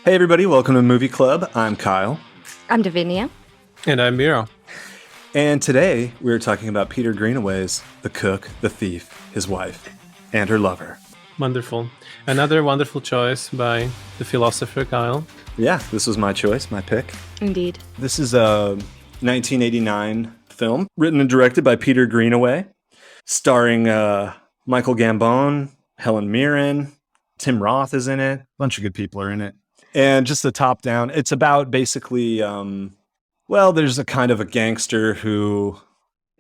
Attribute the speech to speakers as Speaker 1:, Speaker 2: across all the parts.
Speaker 1: Hey everybody, welcome to Movie Club. I'm Kyle.
Speaker 2: I'm Davinia.
Speaker 3: And I'm Miro.
Speaker 1: And today we're talking about Peter Greenaway's The Cook, the Thief, his wife, and her lover.
Speaker 3: Wonderful. Another wonderful choice by the philosopher Kyle.
Speaker 1: Yeah, this was my choice, my pick.
Speaker 2: Indeed.
Speaker 1: This is a 1989 film written and directed by Peter Greenaway, starring Michael Gambon, Helen Mirren, Tim Roth is in it. A bunch of good people are in it. And just the top down, it's about basically, there's a kind of a gangster who,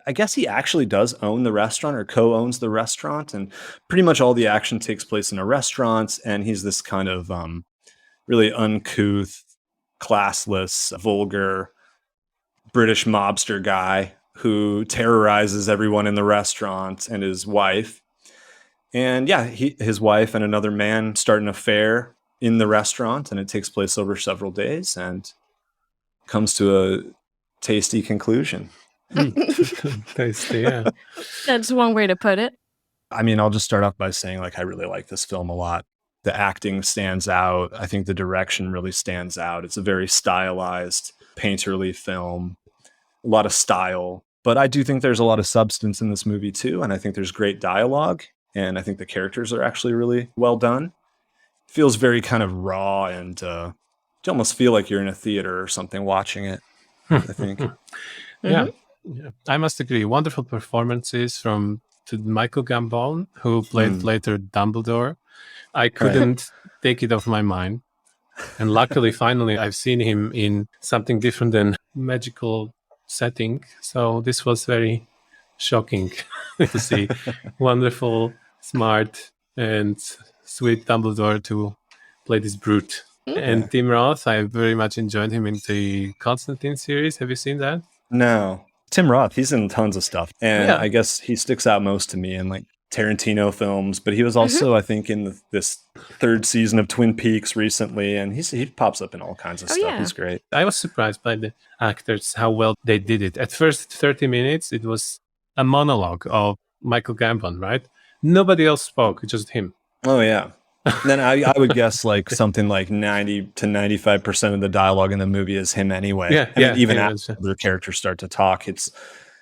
Speaker 1: I guess he actually does own the restaurant or co-owns the restaurant. And pretty much all the action takes place in a restaurant. And he's this kind of really uncouth, classless, vulgar British mobster guy who terrorizes everyone in the restaurant and his wife. And yeah, his wife and another man start an affair in the restaurant, and it takes place over several days and comes to a tasty conclusion.
Speaker 3: Tasty, yeah.
Speaker 2: That's one way to put it.
Speaker 1: I mean, I'll just start off by saying, I really like this film a lot. The acting stands out. I think the direction really stands out. It's a very stylized, painterly film, a lot of style. But I do think there's a lot of substance in this movie too, and I think there's great dialogue, and I think the characters are actually really well done. Feels very kind of raw, and you almost feel like you're in a theater or something watching it, I think.
Speaker 3: Yeah. I must agree. Wonderful performances from Michael Gambon, who played later Dumbledore. I couldn't take it off my mind. And luckily, finally, I've seen him in something different than magical setting. So this was very shocking to see. Wonderful, smart, and sweet Dumbledore to play this brute. And Tim Roth, I very much enjoyed him in the Constantine series. Have you seen that?
Speaker 1: No. Tim Roth, he's in tons of stuff. And I guess he sticks out most to me in like Tarantino films. But he was also, I think, in this third season of Twin Peaks recently. And he pops up in all kinds of stuff.
Speaker 2: Yeah.
Speaker 1: He's great.
Speaker 3: I was surprised by the actors, how well they did it. At first 30 minutes, it was a monologue of Michael Gambon, right? Nobody else spoke, just him.
Speaker 1: Oh, yeah. Then I would guess like something like 90 to 95% of the dialogue in the movie is him anyway. Even after the characters start to talk, it's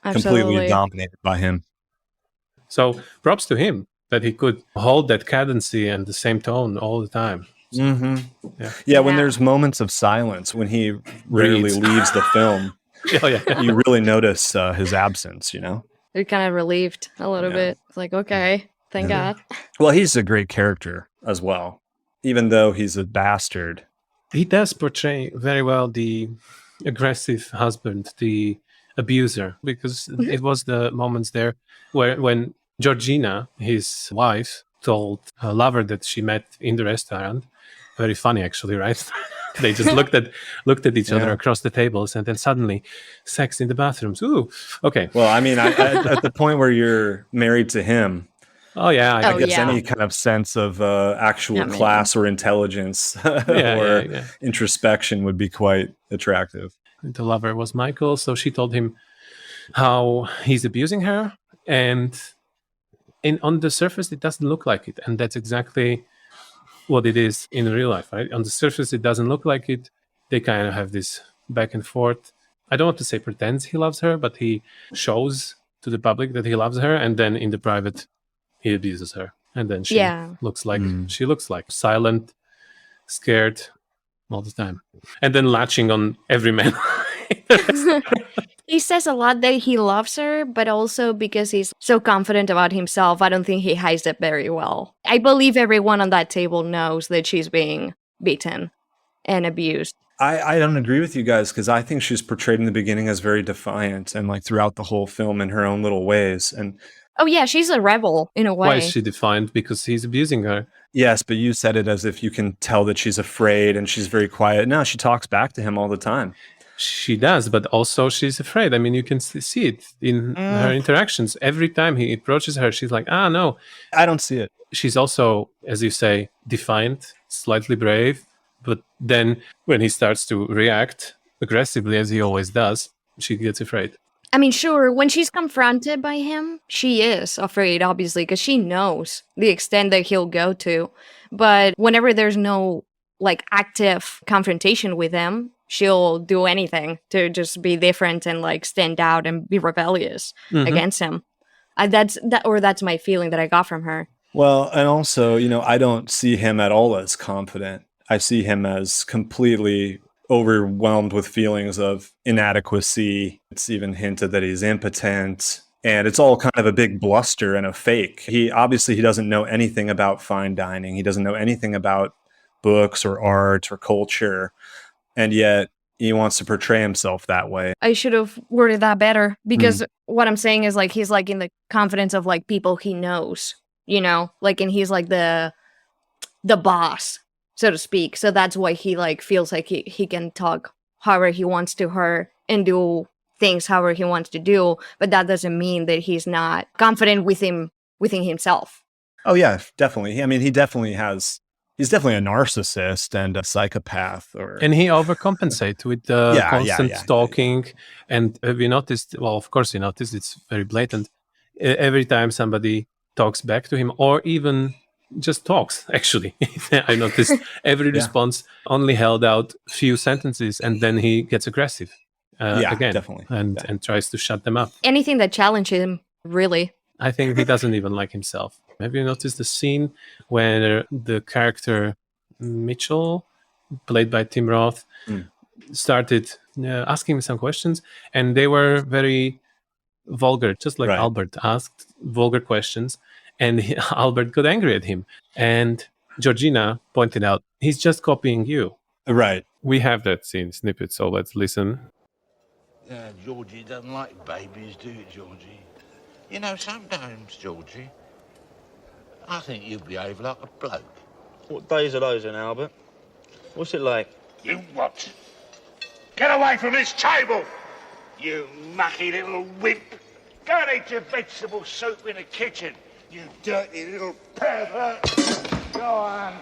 Speaker 1: completely dominated by him.
Speaker 3: So props to him that he could hold that cadency and the same tone all the time.
Speaker 1: Mm-hmm. Yeah, when there's moments of silence, when he rarely leaves the film, you really notice his absence, You're
Speaker 2: kind of relieved a little bit. It's like, okay, thank God.
Speaker 1: Well, he's a great character as well, even though he's a bastard.
Speaker 3: He does portray very well the aggressive husband, the abuser, because it was the moments there when Georgina, his wife, told her lover that she met in the restaurant. Very funny, actually, right? They just looked at each other across the tables, and then suddenly, sex in the bathrooms. Ooh, okay.
Speaker 1: Well, I mean, at the point where you're married to him, I guess any kind of sense of actual class or intelligence or introspection would be quite attractive.
Speaker 3: The lover was Michael, so she told him how he's abusing her, and on the surface it doesn't look like it, and that's exactly what it is in real life, right? On the surface it doesn't look like it. They kind of have this back and forth. I don't want to say pretends he loves her, but he shows to the public that he loves her, and then in the private he abuses her, and then she looks like silent, scared all the time, and then latching on every man.
Speaker 2: He says a lot that he loves her, but also because he's so confident about himself, I don't think he hides it very well. I believe everyone on that table knows that she's being beaten and abused.
Speaker 1: I don't agree with you guys, because I think she's portrayed in the beginning as very defiant and like throughout the whole film in her own little ways. And
Speaker 2: oh yeah, she's a rebel in a way.
Speaker 3: Why is she defiant? Because he's abusing her.
Speaker 1: Yes, but you said it as if you can tell that she's afraid and she's very quiet. No, she talks back to him all the time.
Speaker 3: She does, but also she's afraid. I mean, you can see it in her interactions. Every time he approaches her, she's like, no.
Speaker 1: I don't see it.
Speaker 3: She's also, as you say, defiant, slightly brave. But then when he starts to react aggressively, as he always does, she gets afraid.
Speaker 2: I mean, sure, when she's confronted by him, she is afraid, obviously, because she knows the extent that he'll go to. But whenever there's no like active confrontation with him, she'll do anything to just be different and like stand out and be rebellious against him. That's my feeling that I got from her.
Speaker 1: Well, and also, I don't see him at all as confident. I see him as completely overwhelmed with feelings of inadequacy. It's even hinted that he's impotent. And it's all kind of a big bluster and a fake. He doesn't know anything about fine dining. He doesn't know anything about books or art or culture. And yet he wants to portray himself that way.
Speaker 2: I should have worded that better, because what I'm saying is like he's like in the confidence of like people he knows, like, and he's like the boss, so to speak. So that's why he like feels like he can talk however he wants to her and do things however he wants to do, but that doesn't mean that he's not confident within himself.
Speaker 1: Oh yeah, definitely. I mean, he's definitely a narcissist and a psychopath,
Speaker 3: and he overcompensates with constant stalking. And have you noticed? Well, of course you noticed. It's very blatant. Every time somebody talks back to him, or even just talks, actually, I noticed every response only held out few sentences, and then he gets aggressive. Again,
Speaker 1: definitely.
Speaker 3: And tries to shut them up.
Speaker 2: Anything that challenges him, really.
Speaker 3: I think he doesn't even like himself. Have you noticed the scene where the character Mitchell, played by Tim Roth, started asking him some questions, and they were very vulgar, just like Albert asked vulgar questions, and Albert got angry at him. And Georgina pointed out, he's just copying you.
Speaker 1: Right.
Speaker 3: We have that scene snippet, so let's listen.
Speaker 4: Yeah, Georgie doesn't like babies, do you, Georgie? Sometimes, Georgie, I think you behave like a bloke.
Speaker 5: What days are those then, Albert? What's it like?
Speaker 4: You what? Get away from this table, you mucky little wimp. Go and eat your vegetable soup in the kitchen, you dirty little pervert. Go on.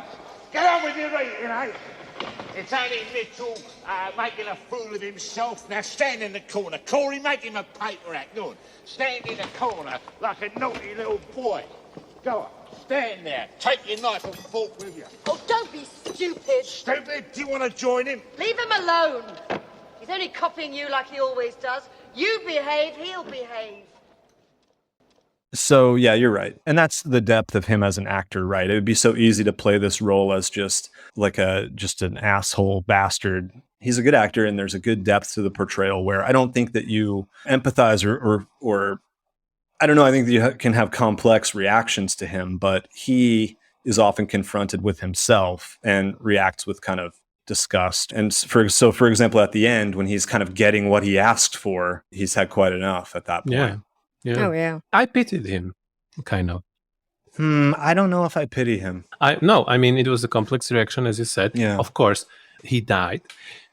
Speaker 4: Get on with your eating, eh? It's only Mitchell making a fool of himself. Now stand in the corner. Corey, make him a paper act. Go on. Stand in the corner like a naughty little boy. Go on. Stand there. Take your knife and fork with you.
Speaker 6: Oh, don't be stupid.
Speaker 4: Stupid? Do you want to join him?
Speaker 6: Leave him alone. He's only copying you like he always does. You behave, he'll behave.
Speaker 1: So, yeah, you're right. And that's the depth of him as an actor, right? It would be so easy to play this role as just an asshole bastard. He's a good actor, and there's a good depth to the portrayal where I don't think that you empathize or I don't know, I think that you can have complex reactions to him, but he is often confronted with himself and reacts with kind of disgust. And for example, at the end, when he's kind of getting what he asked for, he's had quite enough at that point.
Speaker 3: Yeah.
Speaker 2: Oh, yeah.
Speaker 3: I pitied him, kind of.
Speaker 1: I don't know if I pity him.
Speaker 3: I mean, it was a complex reaction, as you said.
Speaker 1: Yeah.
Speaker 3: Of course, he died,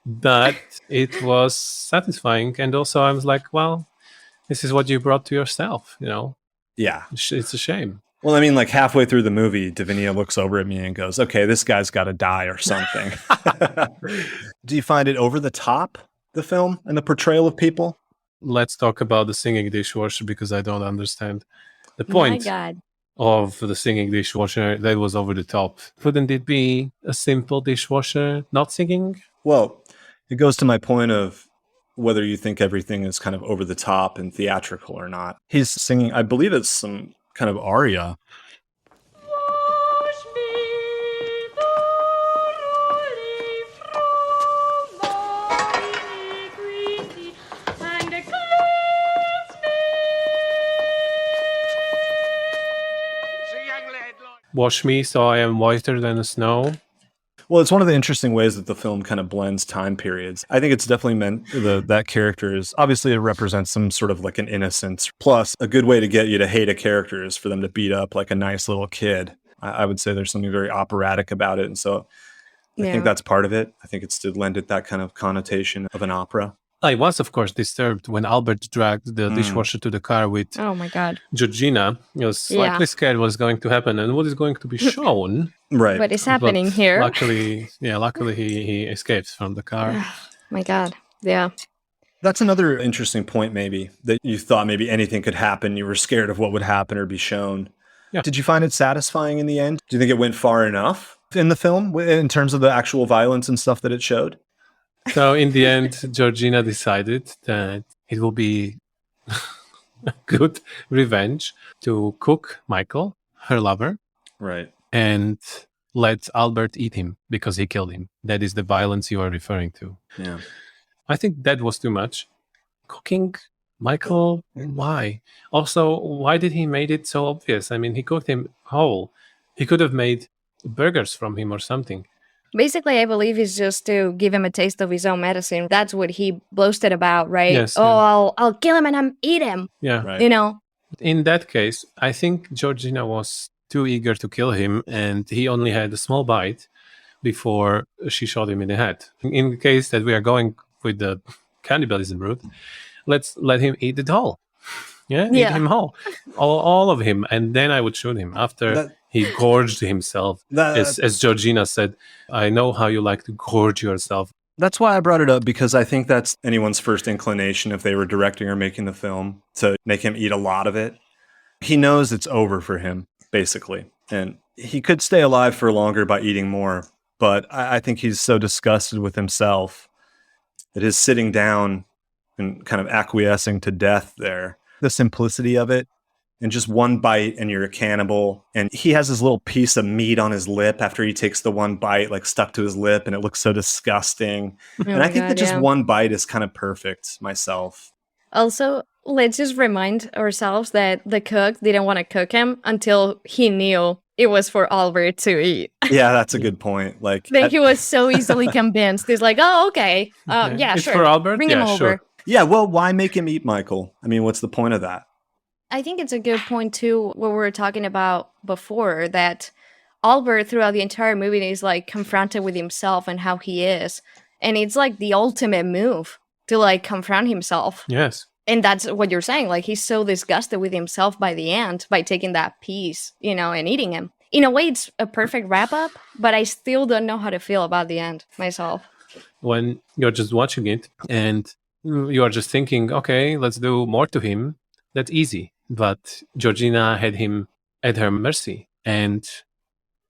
Speaker 3: but it was satisfying. And also I was like, well, this is what you brought to yourself,
Speaker 1: Yeah.
Speaker 3: It's a shame.
Speaker 1: Well, I mean, like halfway through the movie, Davinia looks over at me and goes, okay, this guy's got to die or something. Do you find it over the top, the film and the portrayal of people?
Speaker 3: Let's talk about the singing dishwasher, because I don't understand the point.
Speaker 2: My God.
Speaker 3: Of the singing dishwasher. That was over the top. Couldn't it be a simple dishwasher not singing?
Speaker 1: Well, it goes to my point of whether you think everything is kind of over the top and theatrical or not. He's singing, I believe it's some kind of aria.
Speaker 3: Wash me so I am whiter than the snow.
Speaker 1: Well, it's one of the interesting ways that the film kind of blends time periods. I think it's definitely meant that character is obviously it represents some sort of like an innocence. Plus, a good way to get you to hate a character is for them to beat up like a nice little kid. I would say there's something very operatic about it. And so I think that's part of it. I think it's to lend it that kind of connotation of an opera.
Speaker 3: I was, of course, disturbed when Albert dragged the dishwasher to the car with
Speaker 2: Oh, my God.
Speaker 3: Georgina. I was slightly scared what is going to happen and what is going to be shown.
Speaker 1: Right.
Speaker 2: What is happening here?
Speaker 3: Luckily he escapes from the car.
Speaker 2: My God. Yeah.
Speaker 1: That's another interesting point, maybe, that you thought maybe anything could happen. You were scared of what would happen or be shown.
Speaker 3: Yeah.
Speaker 1: Did you find it satisfying in the end? Do you think it went far enough? in the film in terms of the actual violence and stuff that it showed?
Speaker 3: So in the end, Georgina decided that it will be a good revenge to cook Michael, her lover,
Speaker 1: Right.
Speaker 3: and let Albert eat him because he killed him. That is the violence you are referring to.
Speaker 1: Yeah.
Speaker 3: I think that was too much. Cooking Michael, why? Also, why did he made it so obvious? I mean, he cooked him whole. He could have made burgers from him or something.
Speaker 2: Basically, I believe it's just to give him a taste of his own medicine. That's what he boasted about, right?
Speaker 3: Yes,
Speaker 2: Oh,
Speaker 3: yeah.
Speaker 2: I'll kill him and I'm eat him.
Speaker 3: Yeah.
Speaker 1: Right.
Speaker 2: You know?
Speaker 3: In that case, I think Georgina was too eager to kill him, and he only had a small bite before she shot him in the head. In the case that we are going with the cannibalism route, let's let him eat it whole. Yeah, eat him whole, all of him, and then I would shoot him after he gorged himself. As Georgina said, I know how you like to gorge yourself.
Speaker 1: That's why I brought it up, because I think that's anyone's first inclination if they were directing or making the film, to make him eat a lot of it. He knows it's over for him, basically, and he could stay alive for longer by eating more, but I think he's so disgusted with himself that his sitting down and kind of acquiescing to death there, the simplicity of it, and just one bite and you're a cannibal. And he has this little piece of meat on his lip after he takes the one bite, like stuck to his lip, and it looks so disgusting. And I think that just one bite is kind of perfect myself.
Speaker 2: Also, let's just remind ourselves that the cook didn't want to cook him until he knew it was for Albert to eat.
Speaker 1: Yeah, that's a good point. Like,
Speaker 2: then he was so easily convinced. He's like, oh, okay. Yeah,
Speaker 3: it's
Speaker 2: sure.
Speaker 3: for Albert?
Speaker 2: Bring him over.
Speaker 3: Sure.
Speaker 1: Yeah, well, why make him eat Michael? I mean, what's the point of that?
Speaker 2: I think it's a good point, too, what we were talking about before, that Albert, throughout the entire movie, is, like, confronted with himself and how he is. And it's, like, the ultimate move to, like, confront himself.
Speaker 3: Yes.
Speaker 2: And that's what you're saying. Like, he's so disgusted with himself by the end, by taking that piece, and eating him. In a way, it's a perfect wrap-up, but I still don't know how to feel about the end myself.
Speaker 3: When you're just watching it and you are just thinking, okay, let's do more to him, that's easy. But Georgina had him at her mercy. And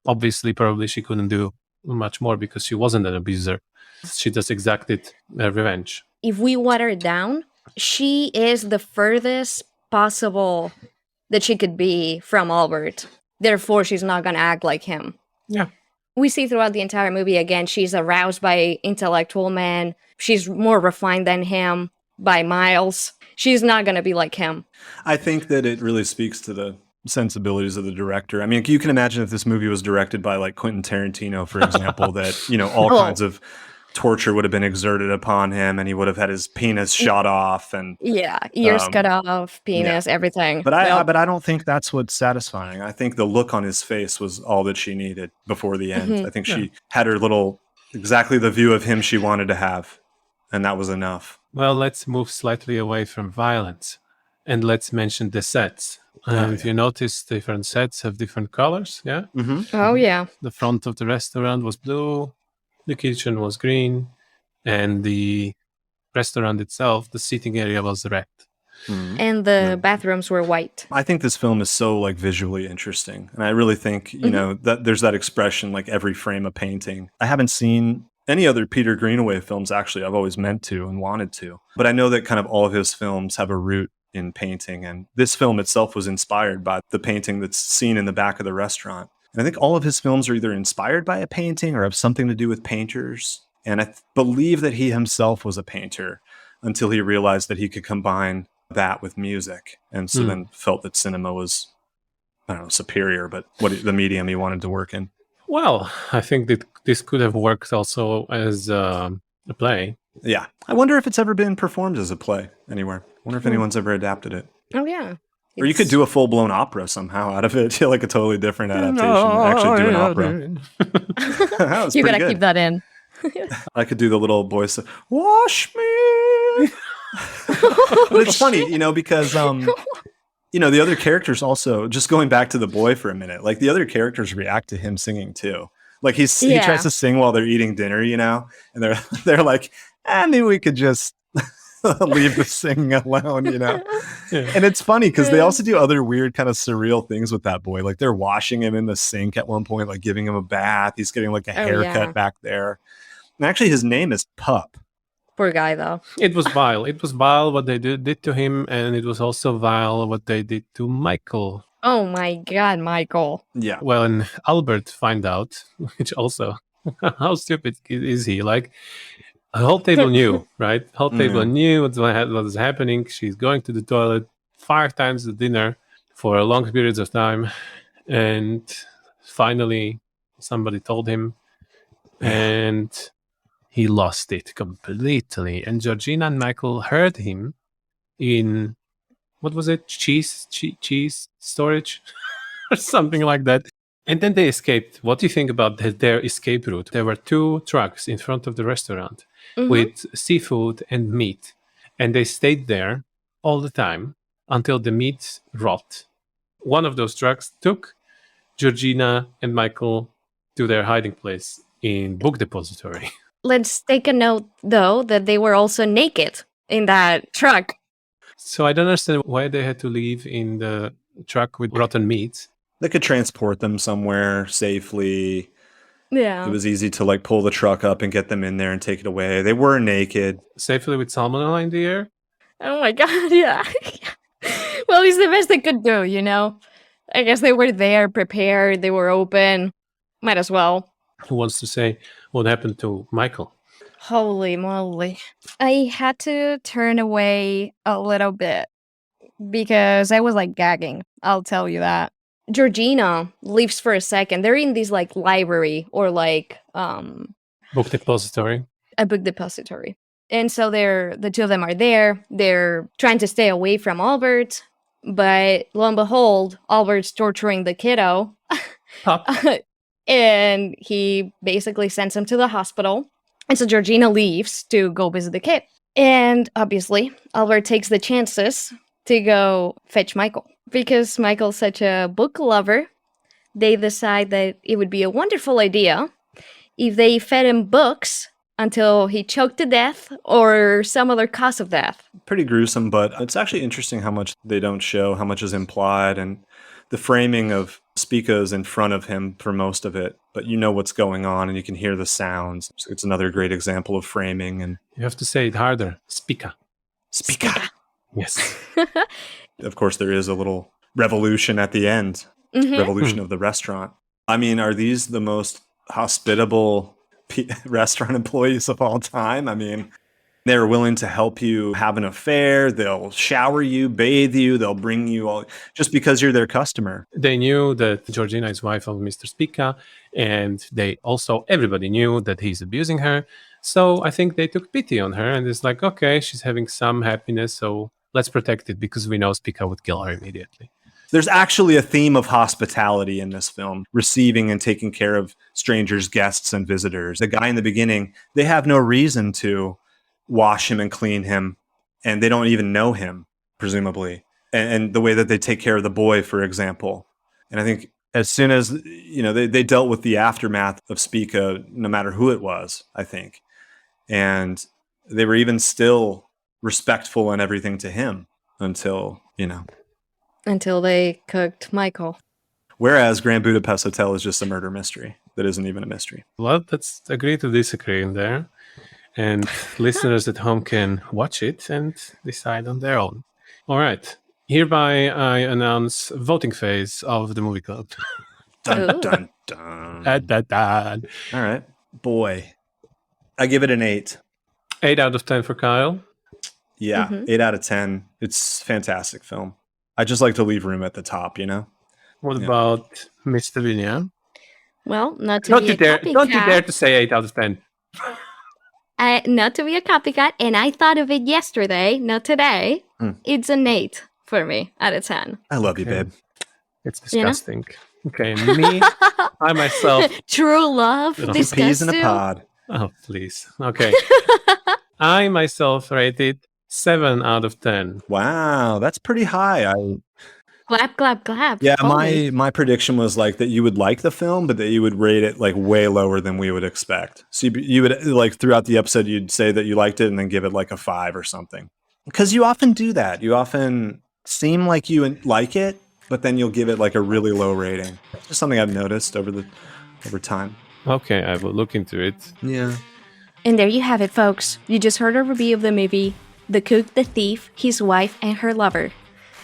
Speaker 3: obviously, probably she couldn't do much more because she wasn't an abuser. She just exacted revenge.
Speaker 2: If we water it down, she is the furthest possible that she could be from Albert. Therefore, she's not going to act like him.
Speaker 3: Yeah.
Speaker 2: We see throughout the entire movie, again, she's aroused by intellectual men. She's more refined than him by miles. She's not going to be like him.
Speaker 1: I think that it really speaks to the sensibilities of the director. I mean, you can imagine if this movie was directed by like Quentin Tarantino, for example, that, all kinds of torture would have been exerted upon him and he would have had his penis shot off and
Speaker 2: ears cut off, penis, everything.
Speaker 1: But I don't think that's what's satisfying. I think the look on his face was all that she needed before the end. I think she had her exactly the view of him she wanted to have, and that was enough.
Speaker 3: Well, let's move slightly away from violence and let's mention the sets. If you notice, different sets have different colors, yeah?
Speaker 1: Mm-hmm.
Speaker 2: Oh, yeah.
Speaker 3: The front of the restaurant was blue, the kitchen was green, and the restaurant itself, the seating area was red.
Speaker 1: Mm-hmm.
Speaker 2: And the bathrooms were white.
Speaker 1: I think this film is so visually interesting. And I really think, that there's that expression, like every frame a painting. I haven't seen any other Peter Greenaway films, actually. I've always meant to and wanted to. But I know that kind of all of his films have a root in painting. And this film itself was inspired by the painting that's seen in the back of the restaurant. And I think all of his films are either inspired by a painting or have something to do with painters. And I believe that he himself was a painter until he realized that he could combine that with music. And so then felt that cinema was, superior, but the medium he wanted to work in.
Speaker 3: Well, I think that this could have worked also as a play.
Speaker 1: Yeah. I wonder if it's ever been performed as a play anywhere. I wonder if anyone's ever adapted it.
Speaker 2: Oh, yeah.
Speaker 1: Or you could do a full-blown opera somehow out of it, like a totally different adaptation. Actually do an opera. That was
Speaker 2: you
Speaker 1: pretty
Speaker 2: gotta
Speaker 1: good.
Speaker 2: keep that in.
Speaker 1: I could do the little voice of, wash me. But it's funny, because, the other characters also, just going back to the boy for a minute, like the other characters react to him singing too. Like he tries to sing while they're eating dinner, and they're like, maybe we could just leave the singing alone, you know?
Speaker 3: Yeah.
Speaker 1: And it's funny because they also do other weird kind of surreal things with that boy. Like they're washing him in the sink at one point, like giving him a bath. He's getting like a haircut back there. And actually his name is Pup.
Speaker 2: Poor guy, though.
Speaker 3: It was vile. It was vile what they did to him, and it was also vile what they did to Michael.
Speaker 2: Oh my God, Michael.
Speaker 1: Yeah.
Speaker 3: Well, and Albert find out, which also, how stupid is he? Like, the whole table knew, right? Whole table knew what was happening. She's going to the toilet 5 times a dinner for long periods of time. And finally, somebody told him, and he lost it completely. And Georgina and Michael heard him in, what was it? Cheese storage or something like that. And then they escaped. What do you think about their escape route? There were 2 trucks in front of the restaurant with seafood and meat. And they stayed there all the time until the meat rot. One of those trucks took Georgina and Michael to their hiding place in book depository.
Speaker 2: Let's take a note, though, that they were also naked in that truck.
Speaker 3: So I don't understand why they had to leave in the truck with rotten meat.
Speaker 1: They could transport them somewhere safely.
Speaker 2: Yeah.
Speaker 1: It was easy to like pull the truck up and get them in there and take it away. They were naked.
Speaker 3: Safely with salmonella in the air?
Speaker 2: Oh my God, yeah. Well, it's the best they could do, you know? I guess they were there, prepared, they were open. Might as well.
Speaker 3: Who wants to say what happened to Michael?
Speaker 2: Holy moly. I had to turn away a little bit because I was like gagging. I'll tell you that. Georgina leaves for a second. They're in this like library or like
Speaker 3: Book depository.
Speaker 2: a book depository. And so the 2 of them are there. They're trying to stay away from Albert, but lo and behold, Albert's torturing the kiddo. And he basically sends him to the hospital. And so Georgina leaves to go visit the kid. And obviously, Albert takes the chances to go fetch Michael. Because Michael's such a book lover, they decide that it would be a wonderful idea if they fed him books until he choked to death or some other cause of death.
Speaker 1: Pretty gruesome, but it's actually interesting how much they don't show, how much is implied, and the framing of Spica is in front of him for most of it, but you know what's going on and you can hear the sounds. So it's another great example of framing. And
Speaker 3: You have to say it harder. Spica.
Speaker 1: Spica.
Speaker 3: Yes.
Speaker 1: Of course, there is a little revolution at the end. Revolution of the restaurant. I mean, are these the most hospitable restaurant employees of all time? I mean, they're willing to help you have an affair. They'll shower you, bathe you. They'll bring you all just because you're their customer.
Speaker 3: They knew that Georgina is wife of Mr. Spica, and everybody knew that he's abusing her. So I think they took pity on her, and it's like, okay, she's having some happiness, so let's protect it because we know Spica would kill her immediately.
Speaker 1: There's actually a theme of hospitality in this film, receiving and taking care of strangers, guests, and visitors. The guy in the beginning, they have no reason to wash him and clean him, and they don't even know him, presumably. And the way that they take care of the boy, for example. And I think as soon as, they dealt with the aftermath of Spica, no matter who it was, I think. And they were even still respectful and everything to him until,
Speaker 2: Until they cooked Michael.
Speaker 1: Whereas Grand Budapest Hotel is just a murder mystery that isn't even a mystery.
Speaker 3: Well, let's agree to disagree in there. And listeners at home can watch it and decide on their own. All right. Hereby, I announce voting phase of the movie club.
Speaker 1: Dun, dun, dun.
Speaker 3: Dun, dun, dun.
Speaker 1: All right. Boy. I give it an 8.
Speaker 3: 8 out of 10 for Kyle.
Speaker 1: Yeah, 8 out of 10. It's a fantastic film. I just like to leave room at the top,
Speaker 3: What about Mr. Vinia?
Speaker 2: Well, not to
Speaker 3: Don't
Speaker 2: be
Speaker 3: you
Speaker 2: a
Speaker 3: dare!
Speaker 2: copycat.
Speaker 3: Don't you dare to say 8 out of 10.
Speaker 2: Not to be a copycat, and I thought of it yesterday, not today. It's an 8 for me out of 10.
Speaker 1: I love you, babe.
Speaker 3: It's disgusting. Okay, me, I myself.
Speaker 2: True love,
Speaker 1: Two
Speaker 2: disgust
Speaker 1: peas in a
Speaker 2: you?
Speaker 1: pod.
Speaker 3: Oh, please. Okay. I myself rated 7 out of 10.
Speaker 1: Wow, that's pretty high.
Speaker 2: Clap, clap, clap.
Speaker 1: Yeah,
Speaker 2: Holy.
Speaker 1: my prediction was like that you would like the film, but that you would rate it like way lower than we would expect. So you would like throughout the episode, you'd say that you liked it and then give it like a 5 or something. Because you often do that. You often seem like you like it, but then you'll give it like a really low rating. Just something I've noticed over time.
Speaker 3: Okay, I will look into it.
Speaker 1: Yeah.
Speaker 2: And there you have it, folks. You just heard a review of the movie The Cook, the Thief, His Wife, and Her Lover.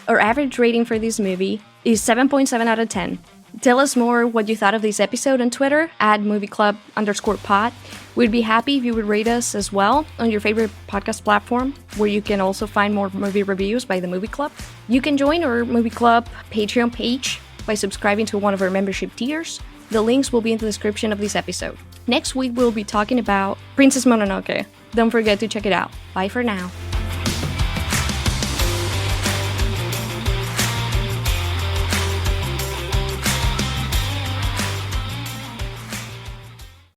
Speaker 2: Our average rating for this movie is 7.7 out of 10. Tell us more what you thought of this episode on Twitter @movieclub_pod. We'd be happy if you would rate us as well on your favorite podcast platform, where you can also find more movie reviews by the Movie Club. You can join our Movie Club Patreon page by subscribing to one of our membership tiers. The links will be in the description of this episode. Next week, we'll be talking about Princess Mononoke. Don't forget to check it out. Bye for now.